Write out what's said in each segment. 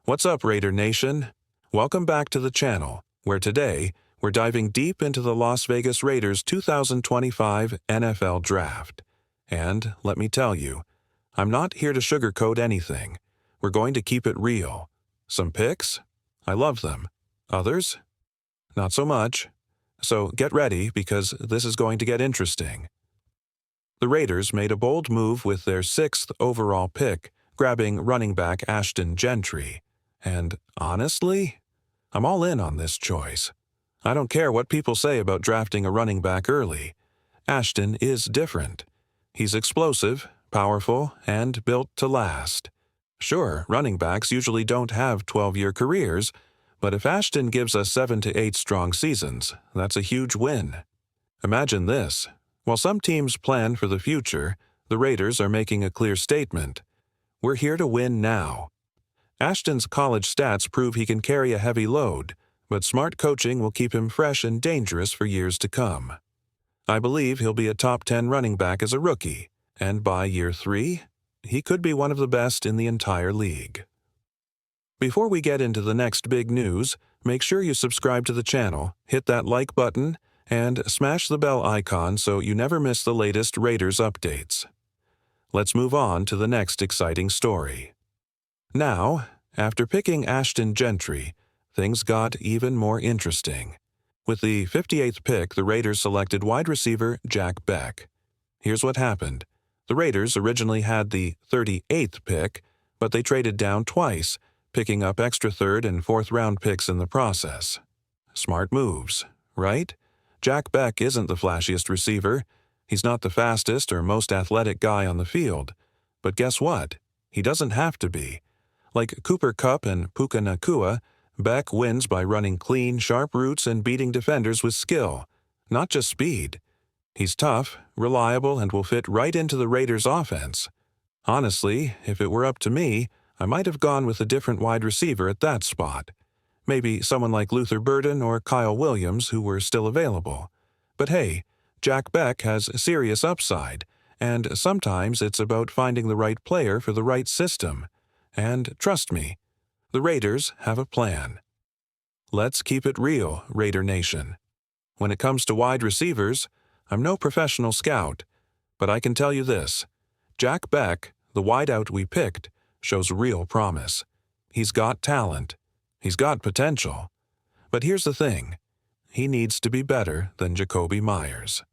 What's up, Raider Nation? Welcome back to the channel, where today we're diving deep into the Las Vegas Raiders 2025 NFL Draft. And let me tell you, I'm not here to sugarcoat anything. We're going to keep it real. Some picks? I love them. Others? Not so much. So get ready, because this is going to get interesting. The Raiders made a bold move with their 6th overall pick, grabbing running back Ashton Gentry. And honestly, I'm all in on this choice. I don't care what people say about drafting a running back early. Ashton is different. He's explosive, powerful, and built to last. Sure, running backs usually don't have 12-year careers, but if Ashton gives us 7 to 8 strong seasons, that's a huge win. Imagine this. While some teams plan for the future, the Raiders are making a clear statement. We're here to win now. Ashton's college stats prove he can carry a heavy load, but smart coaching will keep him fresh and dangerous for years to come. I believe he'll be a top 10 running back as a rookie, and by year 3, he could be one of the best in the entire league. Before we get into the next big news, make sure you subscribe to the channel, hit that like button, and smash the bell icon so you never miss the latest Raiders updates. Let's move on to the next exciting story. Now, after picking Ashton Gentry, things got even more interesting. With the 58th pick, the Raiders selected wide receiver Jack Beck. Here's what happened. The Raiders originally had the 38th pick, but they traded down twice, picking up extra 3rd and 4th round picks in the process. Smart moves, right? Jack Beck isn't the flashiest receiver. He's not the fastest or most athletic guy on the field. But guess what? He doesn't have to be. Like Cooper Kupp and Puka Nacua, Beck wins by running clean, sharp routes and beating defenders with skill, not just speed. He's tough, reliable, and will fit right into the Raiders' offense. Honestly, if it were up to me, I might have gone with a different wide receiver at that spot. Maybe someone like Luther Burden or Kyle Williams, who were still available. But hey, Jack Beck has serious upside, and sometimes it's about finding the right player for the right system. And trust me, the Raiders have a plan. Let's keep it real, Raider Nation. When it comes to wide receivers, I'm no professional scout, but I can tell you this. Jack Beck, the wideout we picked, shows real promise. He's got talent. He's got potential. But here's the thing. He needs to be better than Jakobi Meyers.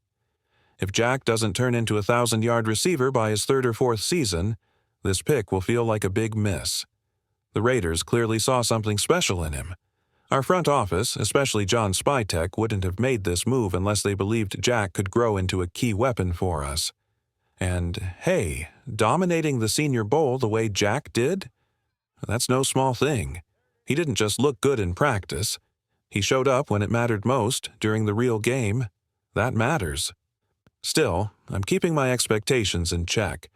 If Jack doesn't turn into a 1,000-yard receiver by his 3rd or 4th season, this pick will feel like a big miss. The Raiders clearly saw something special in him. Our front office, especially John Spytek, wouldn't have made this move unless they believed Jack could grow into a key weapon for us. And hey, dominating the Senior Bowl the way Jack did? That's no small thing. He didn't just look good in practice. He showed up when it mattered most, during the real game. That matters. Still, I'm keeping my expectations in check.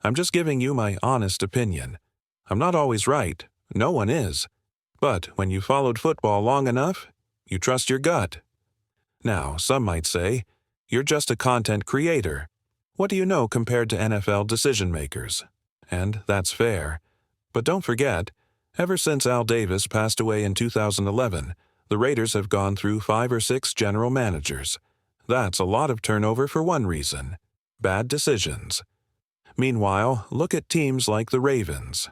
I'm just giving you my honest opinion. I'm not always right. No one is. But when you followed football long enough, you trust your gut. Now, some might say, you're just a content creator. What do you know compared to NFL decision-makers? And that's fair. But don't forget, ever since Al Davis passed away in 2011, the Raiders have gone through 5 or 6 general managers. That's a lot of turnover for one reason: bad decisions. Meanwhile, look at teams like the Ravens.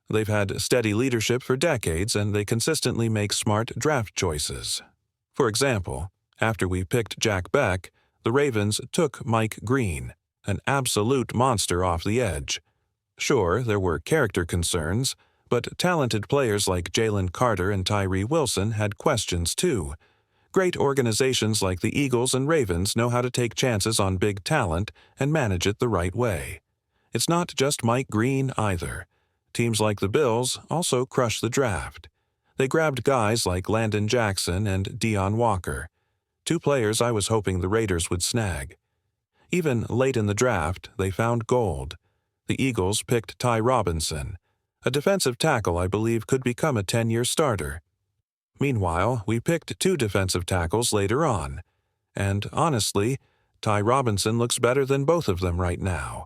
They've had steady leadership for decades, and they consistently make smart draft choices. For example, after we picked Jack Beck, the Ravens took Mike Green, an absolute monster off the edge. Sure, there were character concerns, but talented players like Jalen Carter and Tyree Wilson had questions too. Great organizations like the Eagles and Ravens know how to take chances on big talent and manage it the right way. It's not just Mike Green either. Teams like the Bills also crush the draft. They grabbed guys like Landon Jackson and Deion Walker, 2 players I was hoping the Raiders would snag. Even late in the draft, they found gold. The Eagles picked Ty Robinson, a defensive tackle I believe could become a 10-year starter. Meanwhile, we picked 2 defensive tackles later on. And honestly, Ty Robinson looks better than both of them right now.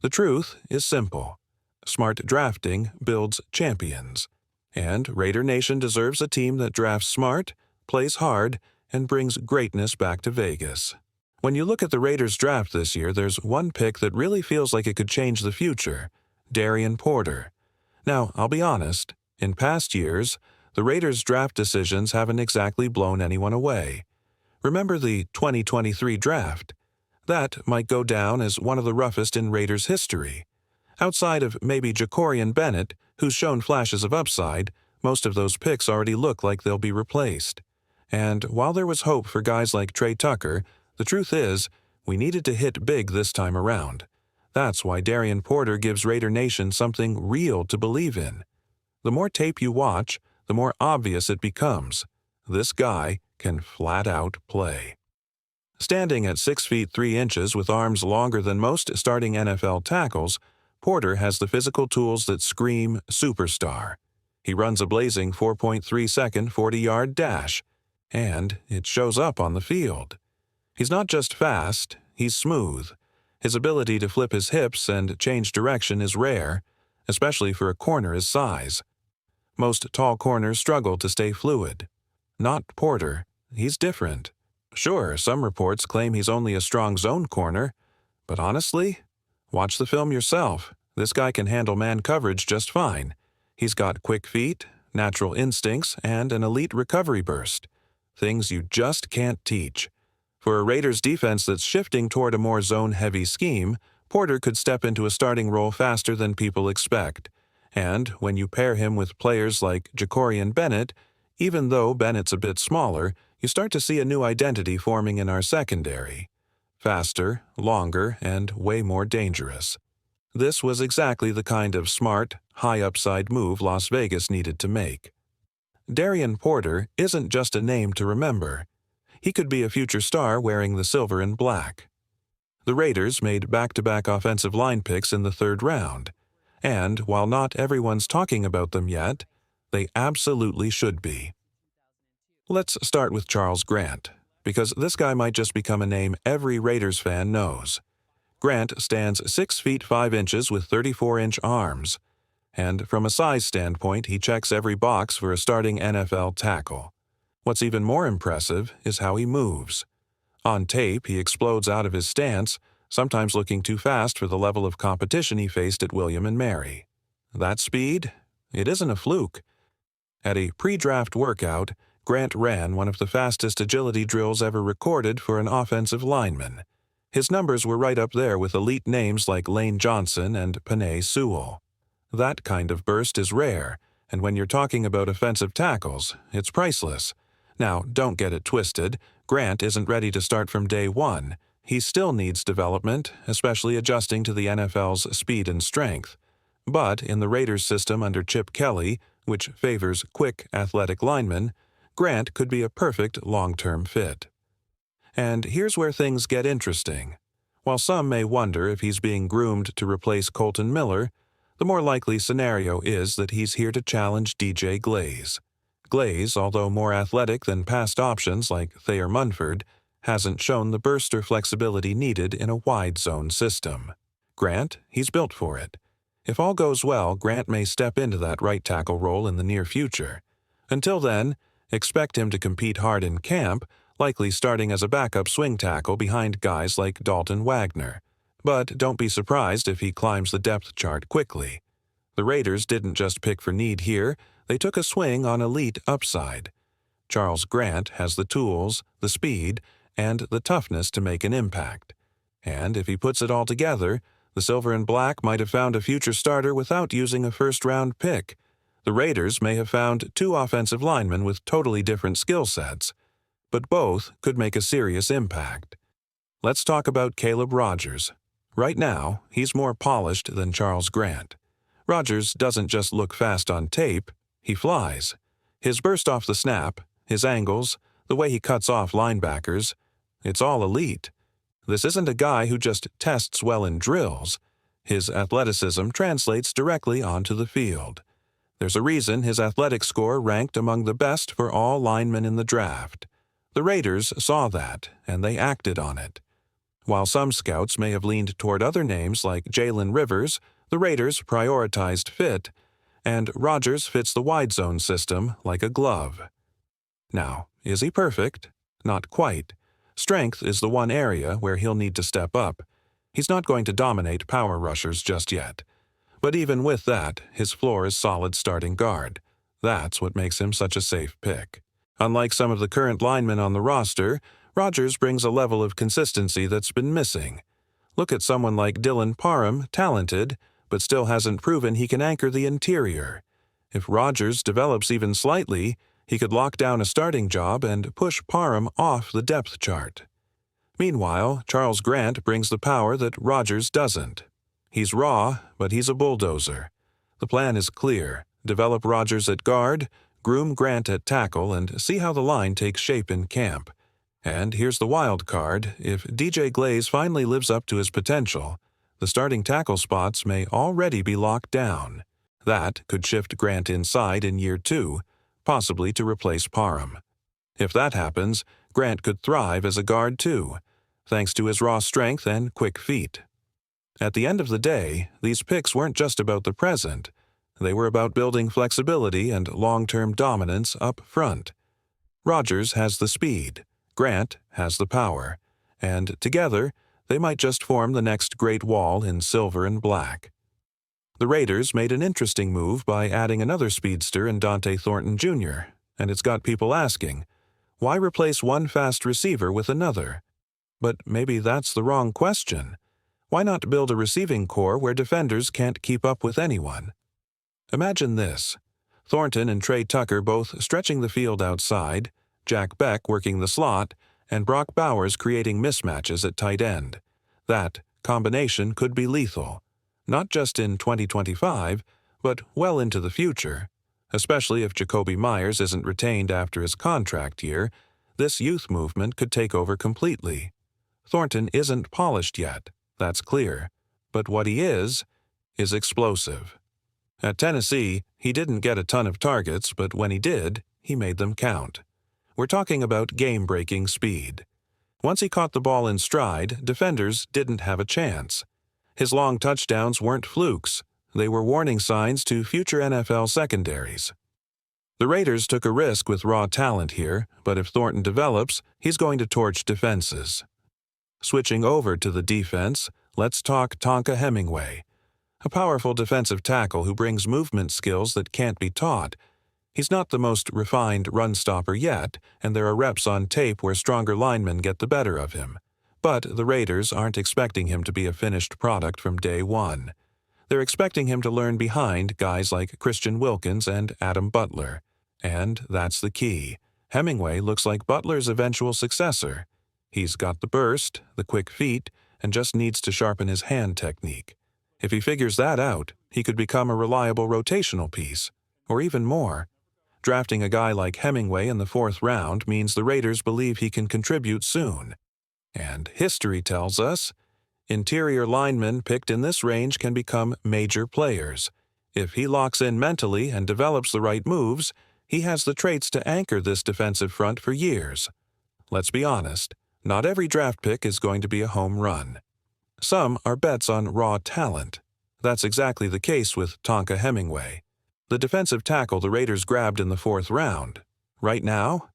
The truth is simple. Smart drafting builds champions. And Raider Nation deserves a team that drafts smart, plays hard, and brings greatness back to Vegas. When you look at the Raiders draft this year, there's one pick that really feels like it could change the future: Darien Porter. Now, I'll be honest, in past years, the Raiders' draft decisions haven't exactly blown anyone away. Remember the 2023 draft? That might go down as one of the roughest in Raiders history. Outside of maybe Jacorian Bennett, who's shown flashes of upside, most of those picks already look like they'll be replaced. And while there was hope for guys like Trey Tucker, the truth is, we needed to hit big this time around. That's why Darien Porter gives Raider Nation something real to believe in. The more tape you watch, the more obvious it becomes. This guy can flat out play. Standing at 6 feet 3 inches with arms longer than most starting NFL tackles, Porter has the physical tools that scream superstar. He runs a blazing 4.3-second 40-yard dash, and it shows up on the field. He's not just fast, he's smooth. His ability to flip his hips and change direction is rare, especially for a corner his size. Most tall corners struggle to stay fluid. Not Porter. He's different. Sure, some reports claim he's only a strong zone corner, but honestly, watch the film yourself. This guy can handle man coverage just fine. He's got quick feet, natural instincts, and an elite recovery burst. Things you just can't teach. For a Raiders defense that's shifting toward a more zone-heavy scheme, Porter could step into a starting role faster than people expect. And when you pair him with players like Jacorian Bennett, even though Bennett's a bit smaller, you start to see a new identity forming in our secondary. Faster, longer, and way more dangerous. This was exactly the kind of smart, high-upside move Las Vegas needed to make. Darien Porter isn't just a name to remember. He could be a future star wearing the silver and black. The Raiders made back-to-back offensive line picks in the 3rd round. And while not everyone's talking about them yet, they absolutely should be. Let's start with Charles Grant, because this guy might just become a name every Raiders fan knows. Grant stands 6 feet 5 inches with 34-inch arms, and from a size standpoint, he checks every box for a starting NFL tackle. What's even more impressive is how he moves. On tape, he explodes out of his stance, sometimes looking too fast for the level of competition he faced at William & Mary. That speed? It isn't a fluke. At a pre-draft workout, Grant ran one of the fastest agility drills ever recorded for an offensive lineman. His numbers were right up there with elite names like Lane Johnson and Penei Sewell. That kind of burst is rare, and when you're talking about offensive tackles, it's priceless. Now, don't get it twisted. Grant isn't ready to start from day one. He still needs development, especially adjusting to the NFL's speed and strength. But in the Raiders system under Chip Kelly, which favors quick, athletic linemen, Grant could be a perfect long-term fit. And here's where things get interesting. While some may wonder if he's being groomed to replace Colton Miller, the more likely scenario is that he's here to challenge DJ Glaze. Glaze, although more athletic than past options like Thayer Munford, hasn't shown the burst or flexibility needed in a wide zone system. Grant, he's built for it. If all goes well, Grant may step into that right tackle role in the near future. Until then, expect him to compete hard in camp, likely starting as a backup swing tackle behind guys like Dalton Wagner. But don't be surprised if he climbs the depth chart quickly. The Raiders didn't just pick for need here, they took a swing on elite upside. Charles Grant has the tools, the speed, and the toughness to make an impact. And if he puts it all together, the Silver and Black might have found a future starter without using a first-round pick. The Raiders may have found 2 offensive linemen with totally different skill sets, but both could make a serious impact. Let's talk about Caleb Rogers. Right now, he's more polished than Charles Grant. Rogers doesn't just look fast on tape, he flies. His burst off the snap, his angles, the way he cuts off linebackers, it's all elite. This isn't a guy who just tests well in drills. His athleticism translates directly onto the field. There's a reason his athletic score ranked among the best for all linemen in the draft. The Raiders saw that, and they acted on it. While some scouts may have leaned toward other names like Jalen Rivers, the Raiders prioritized fit, and Rodgers fits the wide zone system like a glove. Now, is he perfect? Not quite. Strength is the one area where he'll need to step up. He's not going to dominate power rushers just yet. But even with that, his floor is solid starting guard. That's what makes him such a safe pick. Unlike some of the current linemen on the roster, Rodgers brings a level of consistency that's been missing. Look at someone like Dylan Parham, talented, but still hasn't proven he can anchor the interior. If Rodgers develops even slightly, he could lock down a starting job and push Parham off the depth chart. Meanwhile, Charles Grant brings the power that Rodgers doesn't. He's raw, but he's a bulldozer. The plan is clear. Develop Rodgers at guard, groom Grant at tackle, and see how the line takes shape in camp. And here's the wild card. If DJ Glaze finally lives up to his potential, the starting tackle spots may already be locked down. That could shift Grant inside in year 2, possibly to replace Parham. If that happens, Grant could thrive as a guard too, thanks to his raw strength and quick feet. At the end of the day, these picks weren't just about the present. They were about building flexibility and long-term dominance up front. Rodgers has the speed, Grant has the power, and together, they might just form the next great wall in silver and black. The Raiders made an interesting move by adding another speedster in Dante Thornton Jr., and it's got people asking, why replace one fast receiver with another? But maybe that's the wrong question. Why not build a receiving core where defenders can't keep up with anyone? Imagine this. Thornton and Trey Tucker both stretching the field outside, Jack Beck working the slot, and Brock Bowers creating mismatches at tight end. That combination could be lethal, not just in 2025, but well into the future. Especially if Jacoby Myers isn't retained after his contract year, this youth movement could take over completely. Thornton isn't polished yet, that's clear, but what he is explosive. At Tennessee, he didn't get a ton of targets, but when he did, he made them count. We're talking about game-breaking speed. Once he caught the ball in stride, defenders didn't have a chance. His long touchdowns weren't flukes. They were warning signs to future NFL secondaries. The Raiders took a risk with raw talent here, but if Thornton develops, he's going to torch defenses. Switching over to the defense, let's talk Tonka Hemingway, a powerful defensive tackle who brings movement skills that can't be taught. He's not the most refined run stopper yet, and there are reps on tape where stronger linemen get the better of him. But the Raiders aren't expecting him to be a finished product from day one. They're expecting him to learn behind guys like Christian Wilkins and Adam Butler. And that's the key. Hemingway looks like Butler's eventual successor. He's got the burst, the quick feet, and just needs to sharpen his hand technique. If he figures that out, he could become a reliable rotational piece, or even more. Drafting a guy like Hemingway in the 4th round means the Raiders believe he can contribute soon. And history tells us, interior linemen picked in this range can become major players. If he locks in mentally and develops the right moves, he has the traits to anchor this defensive front for years. Let's be honest, not every draft pick is going to be a home run. Some are bets on raw talent. That's exactly the case with Tonka Hemingway, the defensive tackle the Raiders grabbed in the 4th round. Right now,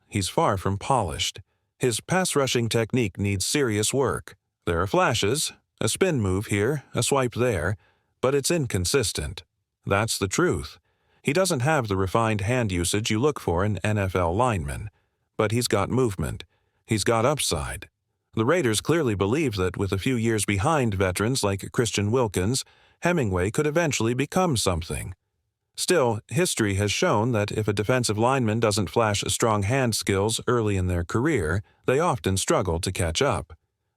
he's far from polished. His pass-rushing technique needs serious work. There are flashes, a spin move here, a swipe there, but it's inconsistent. That's the truth. He doesn't have the refined hand usage you look for in NFL linemen, but he's got movement. He's got upside. The Raiders clearly believe that with a few years behind veterans like Christian Wilkins, Hemingway could eventually become something. Still, history has shown that if a defensive lineman doesn't flash strong hand skills early in their career, they often struggle to catch up.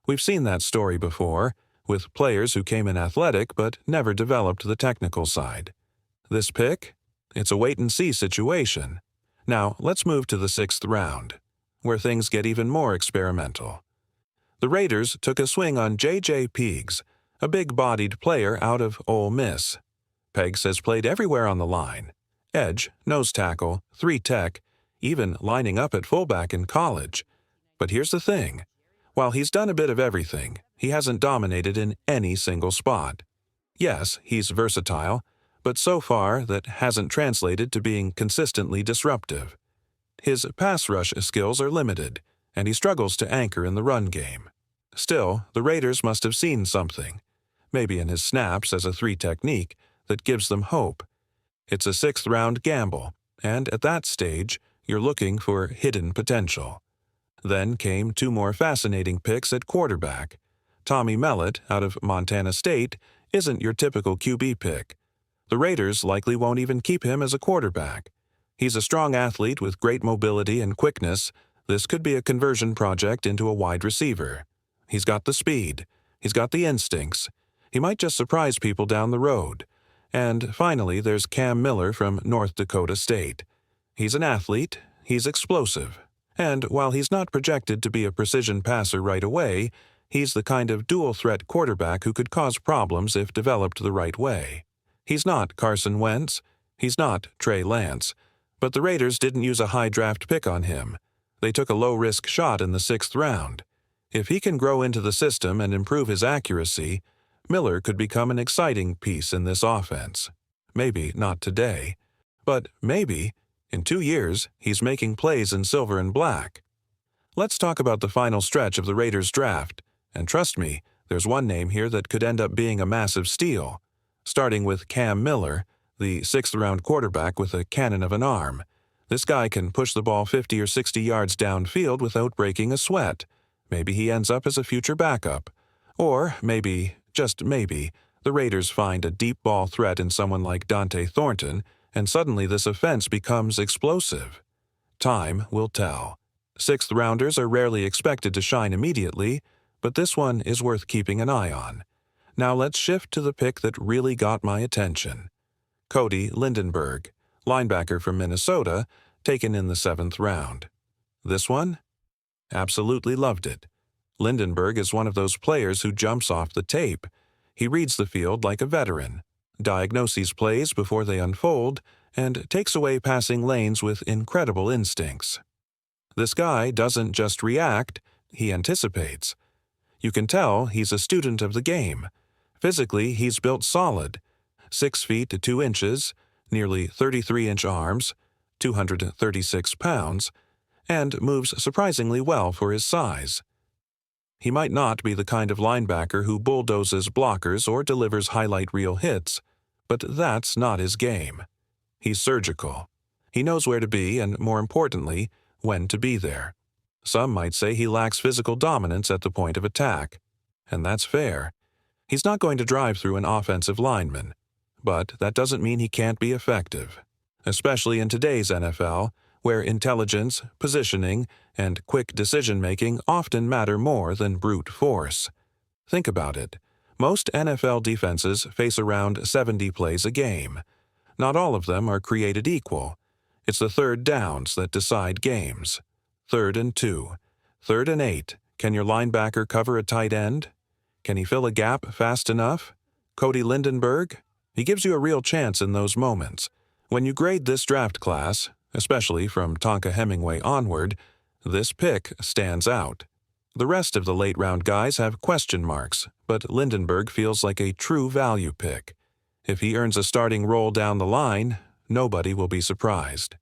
We've seen that story before, with players who came in athletic but never developed the technical side. This pick? It's a wait-and-see situation. Now, let's move to the 6th round, where things get even more experimental. The Raiders took a swing on J.J. Pegues, a big-bodied player out of Ole Miss. Pegues has played everywhere on the line: edge, nose tackle, 3-tech, even lining up at fullback in college. But here's the thing. While he's done a bit of everything, he hasn't dominated in any single spot. Yes, he's versatile, but so far that hasn't translated to being consistently disruptive. His pass rush skills are limited, and he struggles to anchor in the run game. Still, the Raiders must have seen something, maybe in his snaps as a 3 technique, that gives them hope. It's a 6th-round gamble, and at that stage, you're looking for hidden potential. Then came 2 more fascinating picks at quarterback. Tommy Mellet, out of Montana State, isn't your typical QB pick. The Raiders likely won't even keep him as a quarterback. He's a strong athlete with great mobility and quickness. This could be a conversion project into a wide receiver. He's got the speed. He's got the instincts. He might just surprise people down the road. And finally, there's Cam Miller from North Dakota State. He's an athlete. He's explosive. And while he's not projected to be a precision passer right away, he's the kind of dual-threat quarterback who could cause problems if developed the right way. He's not Carson Wentz. He's not Trey Lance. But the Raiders didn't use a high draft pick on him. They took a low-risk shot in the 6th round. If he can grow into the system and improve his accuracy, Miller could become an exciting piece in this offense. Maybe not today, but maybe, in 2 years, he's making plays in silver and black. Let's talk about the final stretch of the Raiders' draft, and trust me, there's one name here that could end up being a massive steal. Starting with Cam Miller, the 6th-round quarterback with a cannon of an arm. This guy can push the ball 50 or 60 yards downfield without breaking a sweat. Maybe he ends up as a future backup. Or maybe, just maybe, the Raiders find a deep ball threat in someone like Dante Thornton, and suddenly this offense becomes explosive. Time will tell. 6th-rounders are rarely expected to shine immediately, but this one is worth keeping an eye on. Now let's shift to the pick that really got my attention. Cody Lindenberg, linebacker from Minnesota, taken in the 7th round. This one? Absolutely loved it. Lindenberg is one of those players who jumps off the tape. He reads the field like a veteran, diagnoses plays before they unfold, and takes away passing lanes with incredible instincts. This guy doesn't just react, he anticipates. You can tell he's a student of the game. Physically, he's built solid. 6 feet 2 inches, nearly 33-inch arms, 236 pounds, and moves surprisingly well for his size. He might not be the kind of linebacker who bulldozes blockers or delivers highlight reel hits, but that's not his game. He's surgical. He knows where to be and, more importantly, when to be there. Some might say he lacks physical dominance at the point of attack, and that's fair. He's not going to drive through an offensive lineman, but that doesn't mean he can't be effective, especially in today's NFL, where intelligence, positioning, and quick decision-making often matter more than brute force. Think about it. Most NFL defenses face around 70 plays a game. Not all of them are created equal. It's the third downs that decide games. 3rd and 2. 3rd and 8. Can your linebacker cover a tight end? Can he fill a gap fast enough? Cody Lindenberg? He gives you a real chance in those moments. When you grade this draft class, especially from Tonka Hemingway onward, this pick stands out. The rest of the late-round guys have question marks, but Lindenberg feels like a true value pick. If he earns a starting role down the line, nobody will be surprised.